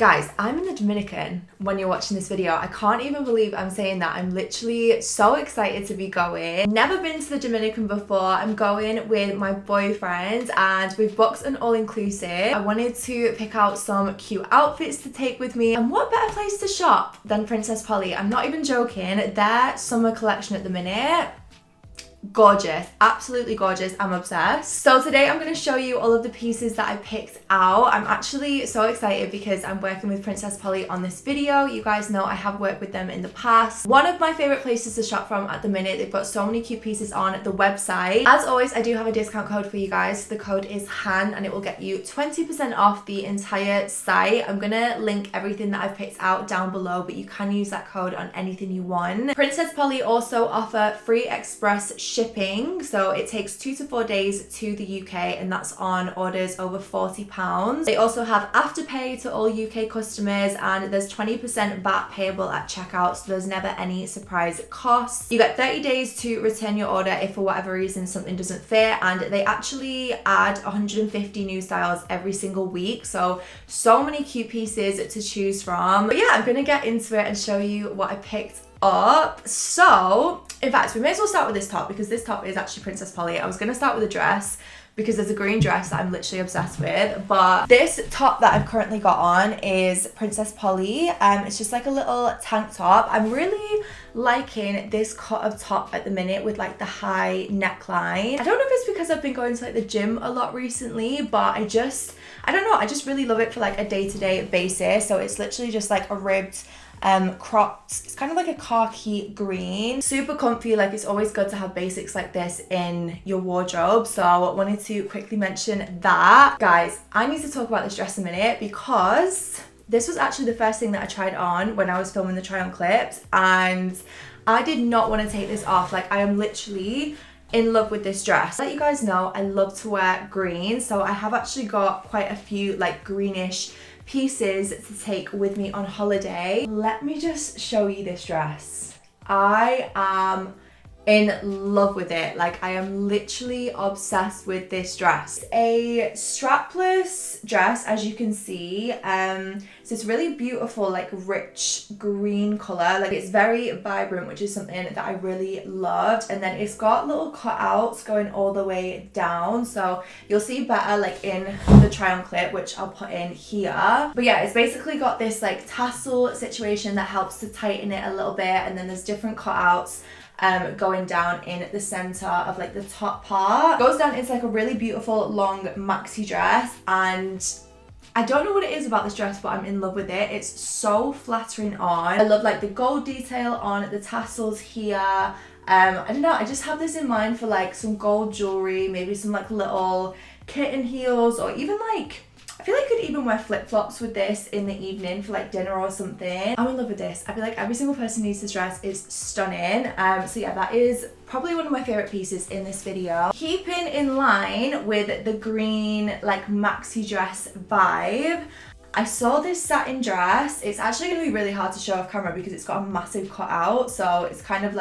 Guys, I'm in the Dominican when you're watching this video. I can't even believe I'm saying that. I'm literally so excited to be going. Never been to the Dominican before. I'm going with my boyfriend and we've booked an all-inclusive. I wanted to pick out some cute outfits to take with me. And what better place to shop than Princess Polly? I'm not even joking. Their summer collection at the minute, gorgeous, absolutely gorgeous. I'm obsessed. So today I'm going to show you all of the pieces that I picked out. I'm actually so excited because I'm working with Princess Polly on this video. You guys know I have worked with them in the past. One of my favorite places to shop from at the minute. They've got so many cute pieces on the website. As always, I do have a discount code for you guys. The code is HAN and it will get you 20% off the entire site. I'm gonna link everything that I've picked out down below, but you can use that code on anything you want. Princess Polly also offer free express shipping, so it takes 2 to 4 days to the UK, and that's on orders over £40. They also have AfterPay to all UK customers, and there's 20% VAT payable at checkout, so there's never any surprise costs. You get 30 days to return your order if for whatever reason something doesn't fit, and they actually add 150 new styles every single week, so many cute pieces to choose from. But yeah, I'm gonna get into it and show you what I picked up. So in fact, we may as well start with this top because this top is actually Princess Polly. I was gonna start with a dress because there's a green dress that I'm literally obsessed with, but this top that I've currently got on is Princess Polly. It's just like a little tank top. I'm really liking this cut of top at the minute with like the high neckline. I don't know if it's because I've been going to like the gym a lot recently, but I don't know, I just really love it for like a day-to-day basis. So it's literally just like a ribbed cropped, it's kind of like a khaki green, super comfy. Like, it's always good to have basics like this in your wardrobe, so I wanted to quickly mention that. Guys, I need to talk about this dress a minute because this was actually the first thing that I tried on when I was filming the try on clips, and I did not want to take this off. Like, I am literally in love with this dress. Let you guys know I love to wear green, so I have actually got quite a few like greenish pieces to take with me on holiday. Let me just show you this dress. I am in love with it. Like, I am literally obsessed with this dress. A strapless dress, as you can see. It's this really beautiful, like rich green color. Like, it's very vibrant, which is something that I really loved. And then it's got little cutouts going all the way down, so you'll see better like in the try on clip, which I'll put in here. But yeah, it's basically got this like tassel situation that helps to tighten it a little bit, and then there's different cutouts going down in the center of like the top part. Goes down into like a really beautiful long maxi dress, and I don't know what it is about this dress, but I'm in love with it. It's so flattering on. I love like the gold detail on the tassels here. I don't know, I just have this in mind for like some gold jewelry, maybe some like little kitten heels, or even like, I feel like I could even wear flip-flops with this in the evening for like dinner or something. I'm in love with this. I feel like every single person who needs this dress is stunning. So yeah, that is probably one of my favorite pieces in this video. Keeping in line with the green like maxi dress vibe, I saw this satin dress. It's actually gonna be really hard to show off camera because it's got a massive cutout, so it's kind of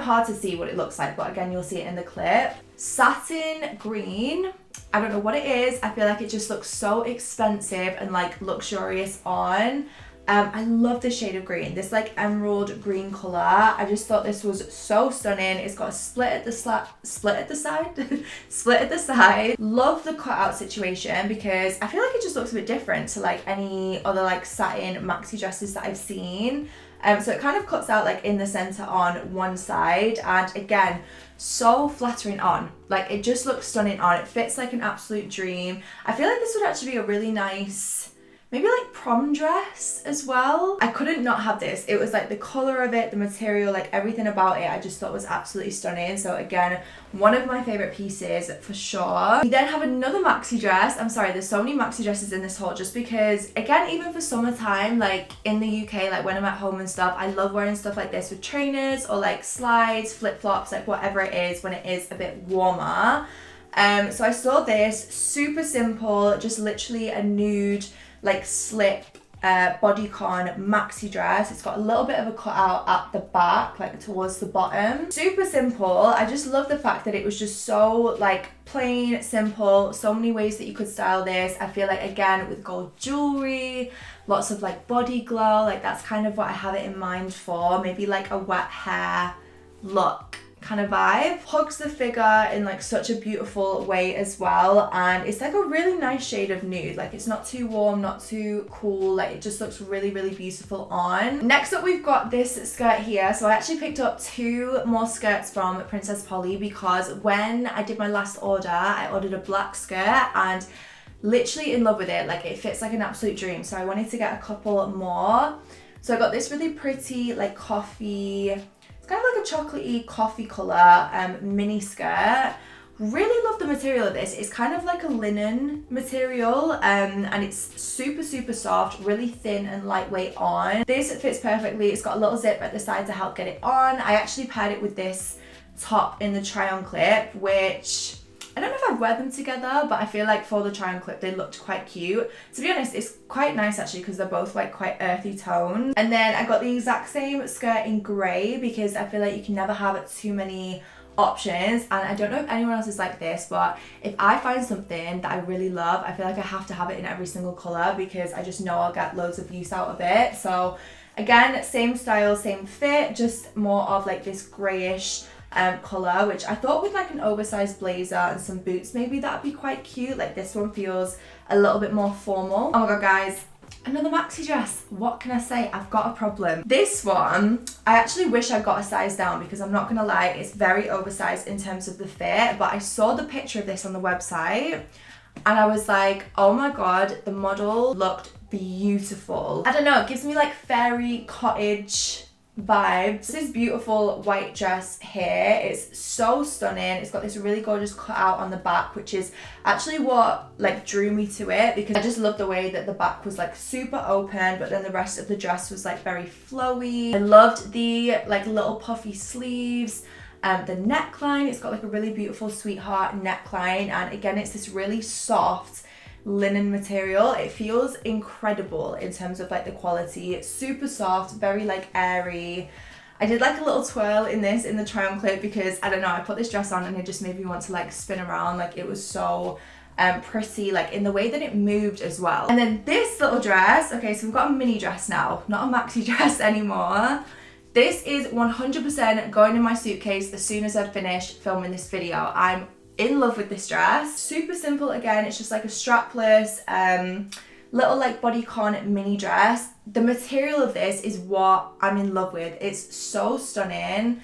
hard to see what it looks like, but again, you'll see it in the clip. Satin green. I don't know what it is. I feel like it just looks so expensive and like luxurious on. I love this shade of green, this like emerald green color. I just thought this was so stunning. It's got a split at the side. Split at the side. Love the cutout situation because I feel like it just looks a bit different to like any other like satin maxi dresses that I've seen. So it kind of cuts out like in the center on one side, and again, so flattering on. Like, it just looks stunning on. It fits like an absolute dream. I feel like this would actually be a really nice, maybe like prom dress as well. I couldn't not have this. It was like the color of it, the material, like everything about it, I just thought was absolutely stunning. So again, one of my favorite pieces for sure. We then have another maxi dress. I'm sorry, there's so many maxi dresses in this haul just because, again, even for summertime, like in the UK, like when I'm at home and stuff, I love wearing stuff like this with trainers or like slides, flip-flops, like whatever it is when it is a bit warmer. So I saw this, super simple, just literally a nude like slip Bodycon Maxi Dress. It's got a little bit of a cutout at the back, like towards the bottom. Super simple. I just love the fact that it was just so like plain, simple, so many ways that you could style this. I feel like, again, with gold jewelry, lots of like body glow, like that's kind of what I have it in mind for. Maybe like a wet hair look kind of vibe. Hugs the figure in like such a beautiful way as well, and it's like a really nice shade of nude. Like it's not too warm, not too cool, like it just looks really, really beautiful on. Next up, we've got this skirt here. So I actually picked up 2 more skirts from Princess Polly because when I did my last order, I ordered a black skirt and literally in love with it. Like it fits like an absolute dream, so I wanted to get a couple more. So I got this really pretty like coffee, it's kind of like a chocolatey coffee colour mini skirt. Really love the material of this. It's kind of like a linen material and it's super, super soft, really thin and lightweight on. This fits perfectly. It's got a little zip at the side to help get it on. I actually paired it with this top in the try-on clip, which I don't know if I'd wear them together, but I feel like for the try-on clip, they looked quite cute. To be honest, it's quite nice actually because they're both like quite earthy tones. And then I got the exact same skirt in grey because I feel like you can never have too many options. And I don't know if anyone else is like this, but if I find something that I really love, I feel like I have to have it in every single colour because I just know I'll get loads of use out of it. So again, same style, same fit, just more of like this greyish colour, which I thought with like an oversized blazer and some boots, maybe that'd be quite cute. Like this one feels a little bit more formal. Oh my god, guys, another maxi dress. What can I say? I've got a problem. This one, I actually wish I got a size down because I'm not gonna lie, it's very oversized in terms of the fit, but I saw the picture of this on the website and I was like, oh my god, the model looked beautiful. I don't know, it gives me like fairy cottage vibes. This beautiful white dress here, it's so stunning. It's got this really gorgeous cutout on the back, which is actually what like drew me to it because I just love the way that the back was like super open, but then the rest of the dress was like very flowy. I loved the like little puffy sleeves. The neckline, it's got like a really beautiful sweetheart neckline, and again it's this really soft linen material. It feels incredible in terms of like the quality. It's super soft, very like airy. I did like a little twirl in this in the try on clip because I don't know, I put this dress on and it just made me want to like spin around. Like it was so pretty, like in the way that it moved as well. And then this little dress, okay, so we've got a mini dress now, not a maxi dress anymore. This is 100% going in my suitcase as soon as I've finished filming this video. I'm in love with this dress. Super simple again, it's just like a strapless little like bodycon mini dress. The material of this is what I'm in love with. It's so stunning.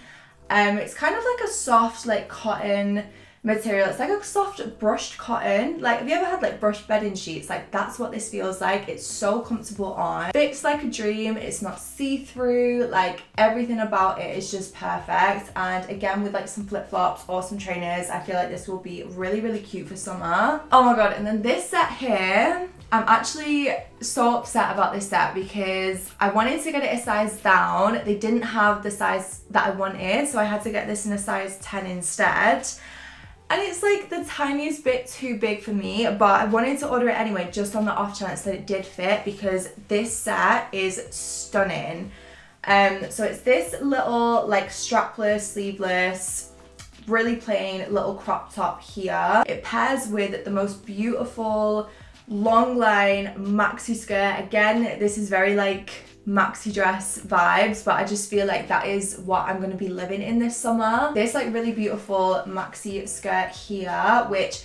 It's kind of like a soft like cotton material. It's like a soft brushed cotton. Like, have you ever had like brushed bedding sheets? Like that's what this feels like. It's so comfortable on. Fits like a dream. It's not see-through. Like everything about it is just perfect. And again, with like some flip-flops or some trainers, I feel like this will be really, really cute for summer. Oh my god. And then this set here, I'm actually so upset about this set because I wanted to get it a size down. They didn't have the size that I wanted, so I had to get this in a size 10 instead. And it's like the tiniest bit too big for me, but I wanted to order it anyway just on the off chance that it did fit because this set is stunning. So it's this little like strapless, sleeveless, really plain little crop top here. It pairs with the most beautiful long line maxi skirt. Again, this is very like maxi dress vibes, but I just feel like that is what I'm going to be living in this summer. This like really beautiful maxi skirt here, which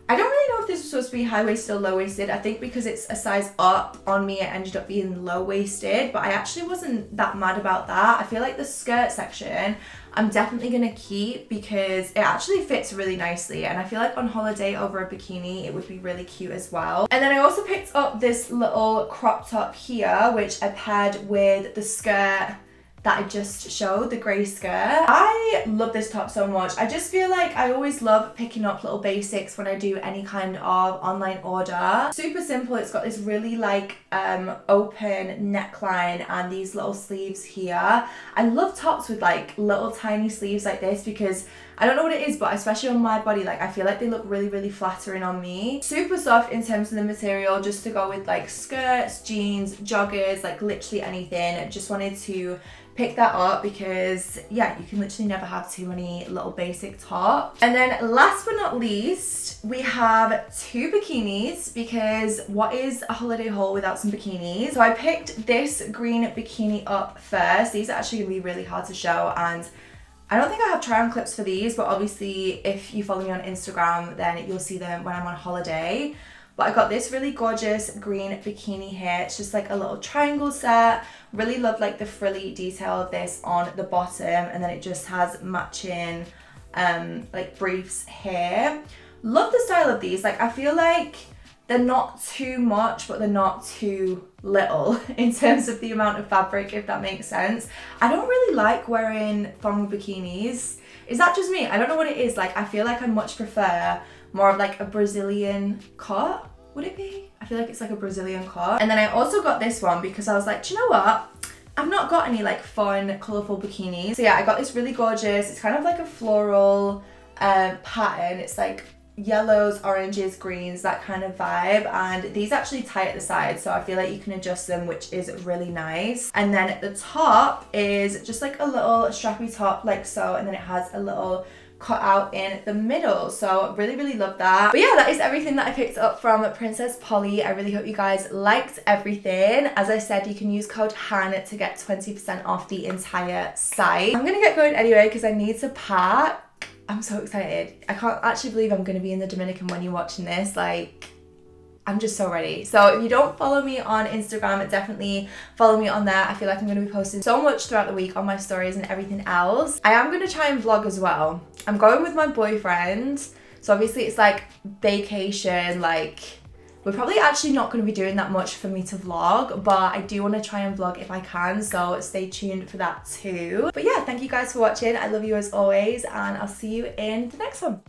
I don't really know if this was supposed to be high-waisted or low-waisted. I think because it's a size up on me, it ended up being low-waisted, but I actually wasn't that mad about that. I feel like the skirt section I'm definitely gonna keep because it actually fits really nicely, and I feel like on holiday over a bikini it would be really cute as well. And then I also picked up this little crop top here, which I paired with the skirt that I just showed, the grey skirt. I love this top so much. I just feel like I always love picking up little basics when I do any kind of online order. Super simple. It's got this really like open neckline and these little sleeves here. I love tops with like little tiny sleeves like this because I don't know what it is, but especially on my body, like I feel like they look really, really flattering on me. Super soft in terms of the material, just to go with like skirts, jeans, joggers, like literally anything. Just wanted to pick that up because yeah, you can literally never have too many little basic tops. And then last but not least, we have 2 bikinis, because what is a holiday haul without some bikinis? So I picked this green bikini up first. These are actually gonna be really hard to show, and I don't think I have try on clips for these, but obviously if you follow me on Instagram, then you'll see them when I'm on holiday. But I got this really gorgeous green bikini here. It's just like a little triangle set. Really love like the frilly detail of this on the bottom, and then it just has matching like briefs here. Love the style of these. Like I feel like they're not too much, but they're not too little in terms of the amount of fabric, if that makes sense. I don't really like wearing thong bikinis. Is that just me? I don't know what it is. Like I feel like I much prefer more of like a Brazilian cut. Would it be? I feel like it's like a Brazilian cut. And then I also got this one because I was like, do you know what? I've not got any like fun, colourful bikinis. So yeah, I got this really gorgeous, it's kind of like a floral pattern. It's like yellows, oranges, greens, that kind of vibe. And these actually tie at the side, so I feel like you can adjust them, which is really nice. And then at the top is just like a little strappy top like so, and then it has a little cut out in the middle. So really, really love that. But yeah, that is everything that I picked up from Princess Polly. I really hope you guys liked everything. As I said, you can use code HAN to get 20% off the entire site. I'm gonna get going anyway because I need to pack. I'm so excited. I can't actually believe I'm gonna be in the Dominican when you're watching this. Like, I'm just so ready. So if you don't follow me on Instagram, definitely follow me on there. I feel like I'm going to be posting so much throughout the week on my stories and everything else. I am going to try and vlog as well. I'm going with my boyfriend. So obviously it's like vacation, like we're probably actually not going to be doing that much for me to vlog, but I do want to try and vlog if I can. So stay tuned for that too. But yeah, thank you guys for watching. I love you as always, and I'll see you in the next one.